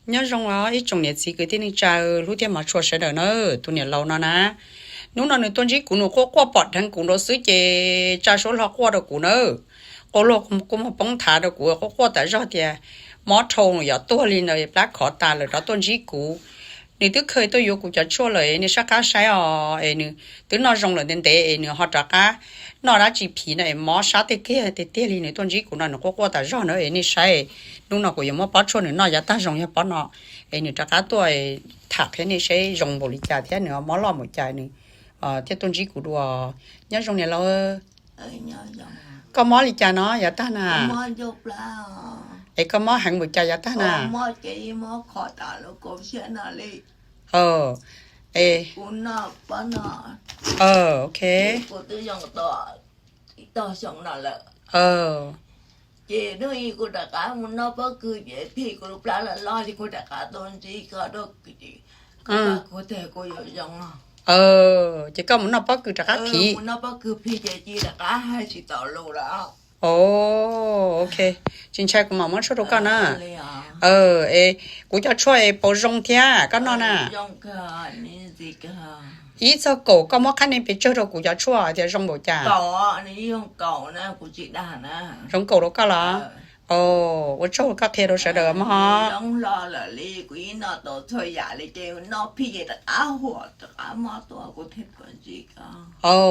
nhớ rong là ít trong nhiệt gì cái tên cha lúc tiêm mà chua sẽ đỡ nữa tụi nhiệt lâu nó nè nếu nó tuần chỉ cũng nó qua bọt thằng cũng nó xứ chè cha số họ qua được cũng nữa có lúc cũng mà bông thả được cũng có qua tại do thì mỏ trâu nó to lên rồi lá khó ta rồi đó tuần chỉ cũngนี่ตึกเคยตัวอยู่กูจะชั่วเลยนี่สักกะใช้นี่ตึกนอจงเลยเต็ๆนี่ฮอดกะนอราจีผีน่ะหมอชาเตเกเตๆนี่ต้นจีกูนั่นก็กว่าแต่รอเนาะนี่ใช้นู่นน่ะกูยังบ่ปอชั่วนี่นออย่าตาจงอย่าปอเนาะนี่จักะตัวถักนี่ใช้จงบริจาคแท้เนาะหมอล้อหมดใจนี่ที่ต้นจีกูดัวเนี่ยจงเนี่ยเราก็หมอริจาเนาะอย่าตาน่ะหมอยกแล้วก็หมอหังหมดใจอย่าตาน่ะหมอใจหมอขอตาแล้วก็เสียน่ะเลยกูน่ะปะน่ะโอเคกูตัวยังต่อสองน่ะแหละเจนู่นกูตะกะมันน่ะบ่คือเจพี่กูปลาละลอที่กูตะกะตอนที่ก็ดอกก็กูแต่กูยังจะก็มันน่ะบ่คือตะกะพี่มันน่ะบ่คือพี่เจจีตะกะให้สิต่อโลแล้วโอเคจริงใช่กูมาช่วยดูกันนะกูจะช่วยปกป้องเทียก็นอนน่ะนี่สิกะอีเจ้ากูก็มาคันนี้ไปเจอเรากูจะช่วยเดี๋ยวจงบ่จ้าก่ออันนี้用ก่อนะกูจิได้นะจงกูรู้ก็ล่ะ我做个开头是的嘛用了了哩กูน่ะต่อช่วยอย่าเลยเจนอพี่ตะกะหัวตะกะมาตัวกูเทปกันจิกะ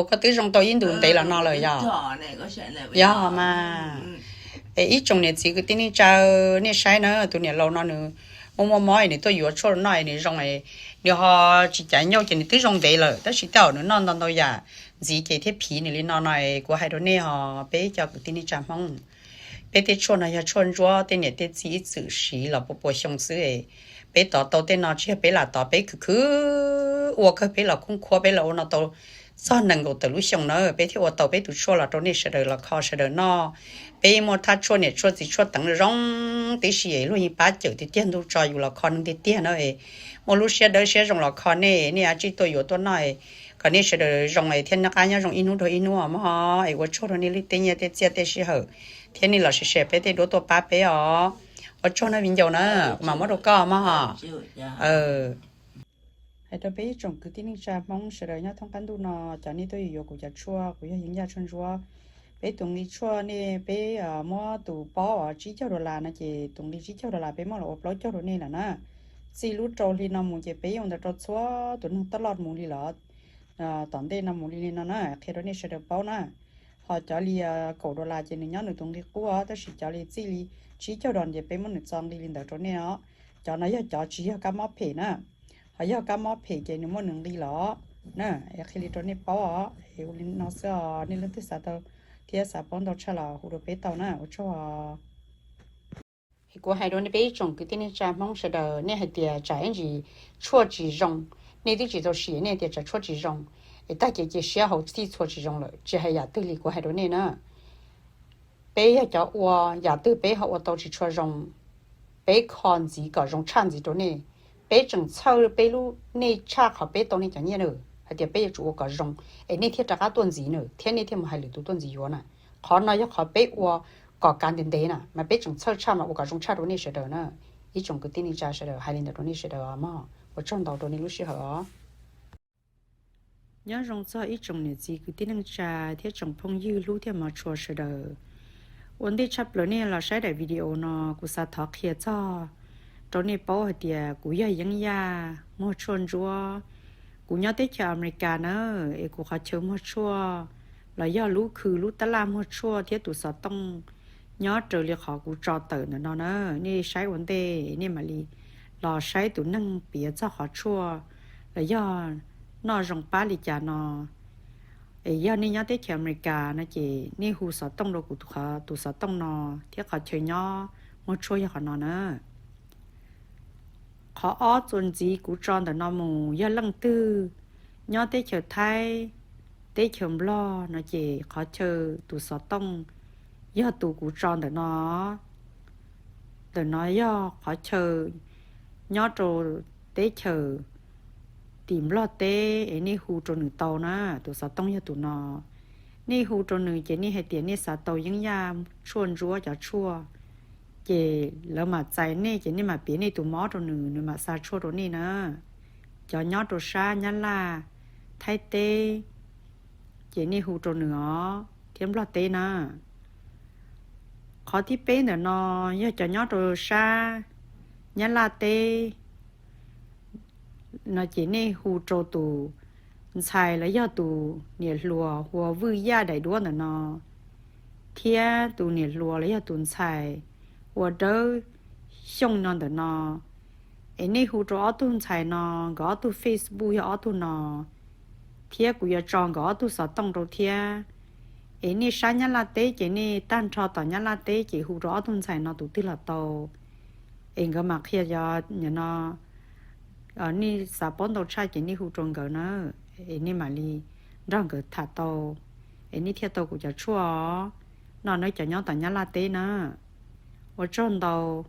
ก็ตื้อจงตัวอินดูได้ละนอเลยย่าย่ามาอีจงเนี่ยสิคือที่นี่เจ้าเนี่ยใช้นะตัวเนี่ยเรานอนนึมอนี่ตัวอยู่ช่วยหน่อยนี่จงไอ้เนี่ยฮอจิใจเหนียวจะนี่ตื้อจงได้เลยแต่สิเจ้าเนี่ยนอนตัวอย่าสิเจเทผีนี่ลินอนหน่อยกูให้ตัวเนี่ยฮอไปเจ้าที่นี่จำห้องไปที่ชวนนะอย่าชวนจัวที่เนี่ยที่จีสื่อสีเราปวยชงซื้อไปต่อเต้นนอเชื่อไปละต่อไปคือ我可ไปละคงครัวไปละนอตัวซ้อนนังกูตะลุชงเนอะไปที่ว่าต่อไปตุชัวละตัวนี้เสดละคอเสดนอไปมอทัดชวนเนี่ยชวนสิชวนตั้งร้องติเสียลุยป้าเจอที่เตี้ยนดูจอยอยู่ละคอนึงที่เตี้ยนเนอะมอลุเสียเดเสียจงละคอเนี่ยจีตัวอยู่ตัวน้อยก็นี่เสดจงไอ้เทียนนักการจงอินุตัวอินัวมาฮะไอ้ว่าชวนนี่ลิเตียนเตี้ยเตี้ยสิเหอะเทียนนี่เราเสียไปที่ดูตัวป้าไปว่าชวนน่ะวิญญาณนะมามาดูก็มาฮะไอ้ตัวไปจงคือที่นี่จะมองเสดเนี่ยท้องกันดูเนาะจากนี้ตัวอยู่กูจะชั่วกูจะยิงยาชวนชั่วไปตรงนี้ชั่วนี่ไปมอตู่ป้อจีเจ้าดอลลาร์นะเจตรงนี้จีเจ้าดอลลาร์ไปมอเราปล่อยเจ้าตัวนี้แหละนะสิรู้โจลีนำมูเจไปยงแต่ตัวชั่วตัวนึงตลอดมูลีหลอดตอนเดนำมูลีนี่นะเทโรนี่เสดเป้านะพอจะลีกดอลลาร์เจนี่ย้อนอยู่ตรงนี้กูแต่สิจะลีจีลีจีเจ้าดอนเจไปมันจองลีลินแต่ตัวนี้เนาะจอนายจะจีก็มาเพนะหายก็มาเพเจนี่มันหนึ่งลีหลอนะไอ้คิลิตัวนี้เป้าเฮลินนอสนี่เรื่องที่สัตว์เทียสาปอนดอกฉลาหูดเปตเอานะอุชัวกูให้โดนไปจงคือที่นี่จะมองเสดเนี่ยให้เดียใจจีชั่วจีจงนี่ที่จีตัวเสียเนี่ยเดียจะชั่วจีจงไอ้ตาเกี่ยเสียเขาที่ชั่วจีจงเลยจะให้ยาตื้อลีกูให้โดนเนี่ยนะไปอยากจะว่ายาตื้อไปเขาว่าตัวจีชั่วจงไปคอนจีก็จงชันจีตัวนี้ไปจงเช่าไปรู้เนี่ยชาเขาไปตัวนี้จะเนี่ยเลยเดี๋ยวไปจูก็จงไอ้นี่ที่จะก้าต้นจีเนอะเที่ยนี่ที่มันให้หรือตัวต้นจีอยู่น่ะขอนายขอไปว่าก่อการเดินเดินน่ะมันไปจงเช่าชามาว่าก็จงชาตัวนี้เสดนะอีจงก็ที่นี่จะเสดให้ลินตัวนี้เสดมาว่าจงตัวนี้รู้สิเหรอย่าจงเช่าอีจงเนี่ยจีก็ที่นี่จะที่จงพงยืรู้ที่มาชัวเสดวันที่ชับเลยเนี่ยเราใช้แต่วิดีโอเนาะกูสาธอเขียจ้าตัวนี้ป้อเดียกูยังยาโมชวนจัวกูnhớ tới chợ America nữa,กูเขาเชื่อมั่วชั่วแล้วย่อรู้คือรู้ตะลามั่วชั่วที่ตัวสต้องย้อนเจอเรียกเขากูจอเตอร์เนาะนี่ใช้วันเดนี่มาลีรอใช้ตัวนั่งเปียเจ้าขอชั่วแล้วย่อนอจงป้าลิจานอย่อนี่ย้อนtới chợ Americaนะจีนี่หูสต้องเรากูตัวสต้องนอที่เขาเชื่อย่อมั่วชั่วย่อเขานอเนอะขออ้อจนจีกูจอนแต่นอมูย่าลังตื้อย่อเตเฉยไทยเตเฉมล้อนะเจขอเชอตูสอต้องย่อตูกูจอนแต่นอย่อขอเชอย่อโจเตเฉยตีมล้อเตไอ้นี่หูโจหนึ่งเตานะตูสอต้องย่อตูนอนี่หูโจหนึ่งเจนี่ให้เตียนี่สาเตายังยามชวนรัวจะชั่ว เจแล้วมาใจนี่เจนี่มาปีนี่ตัวหมอตัวหนึ่งนี่มาซาโชตัวนี้นะจอยอตัวชายันล่ะไทเตเจนี่หูตัวหนึ่งอ๋อเทียมรอเตนะขอที่เป็นเดี๋ยวนอย่าจอยอตัวชายันล่ะเตนะเจนี่หูโจตูใช่แล้วย่อตูเนี่ยรัวหัววื้อย่าได้ด้วยน่ะนอเทียตูเนี่ยรัวแล้วย่อตูใช่我都想那的呢，你胡做阿顿菜呢，个阿顿 Facebook 要阿顿呢，贴古要装个阿顿啥当着贴，你啥人拉得个你单超当人拉得个胡做阿顿菜呢都得了到，个嘛去要人呢，你啥帮到菜个你胡装个呢，你嘛哩让个他到，你贴到古要错，那你就要当人拉得呢。我撞到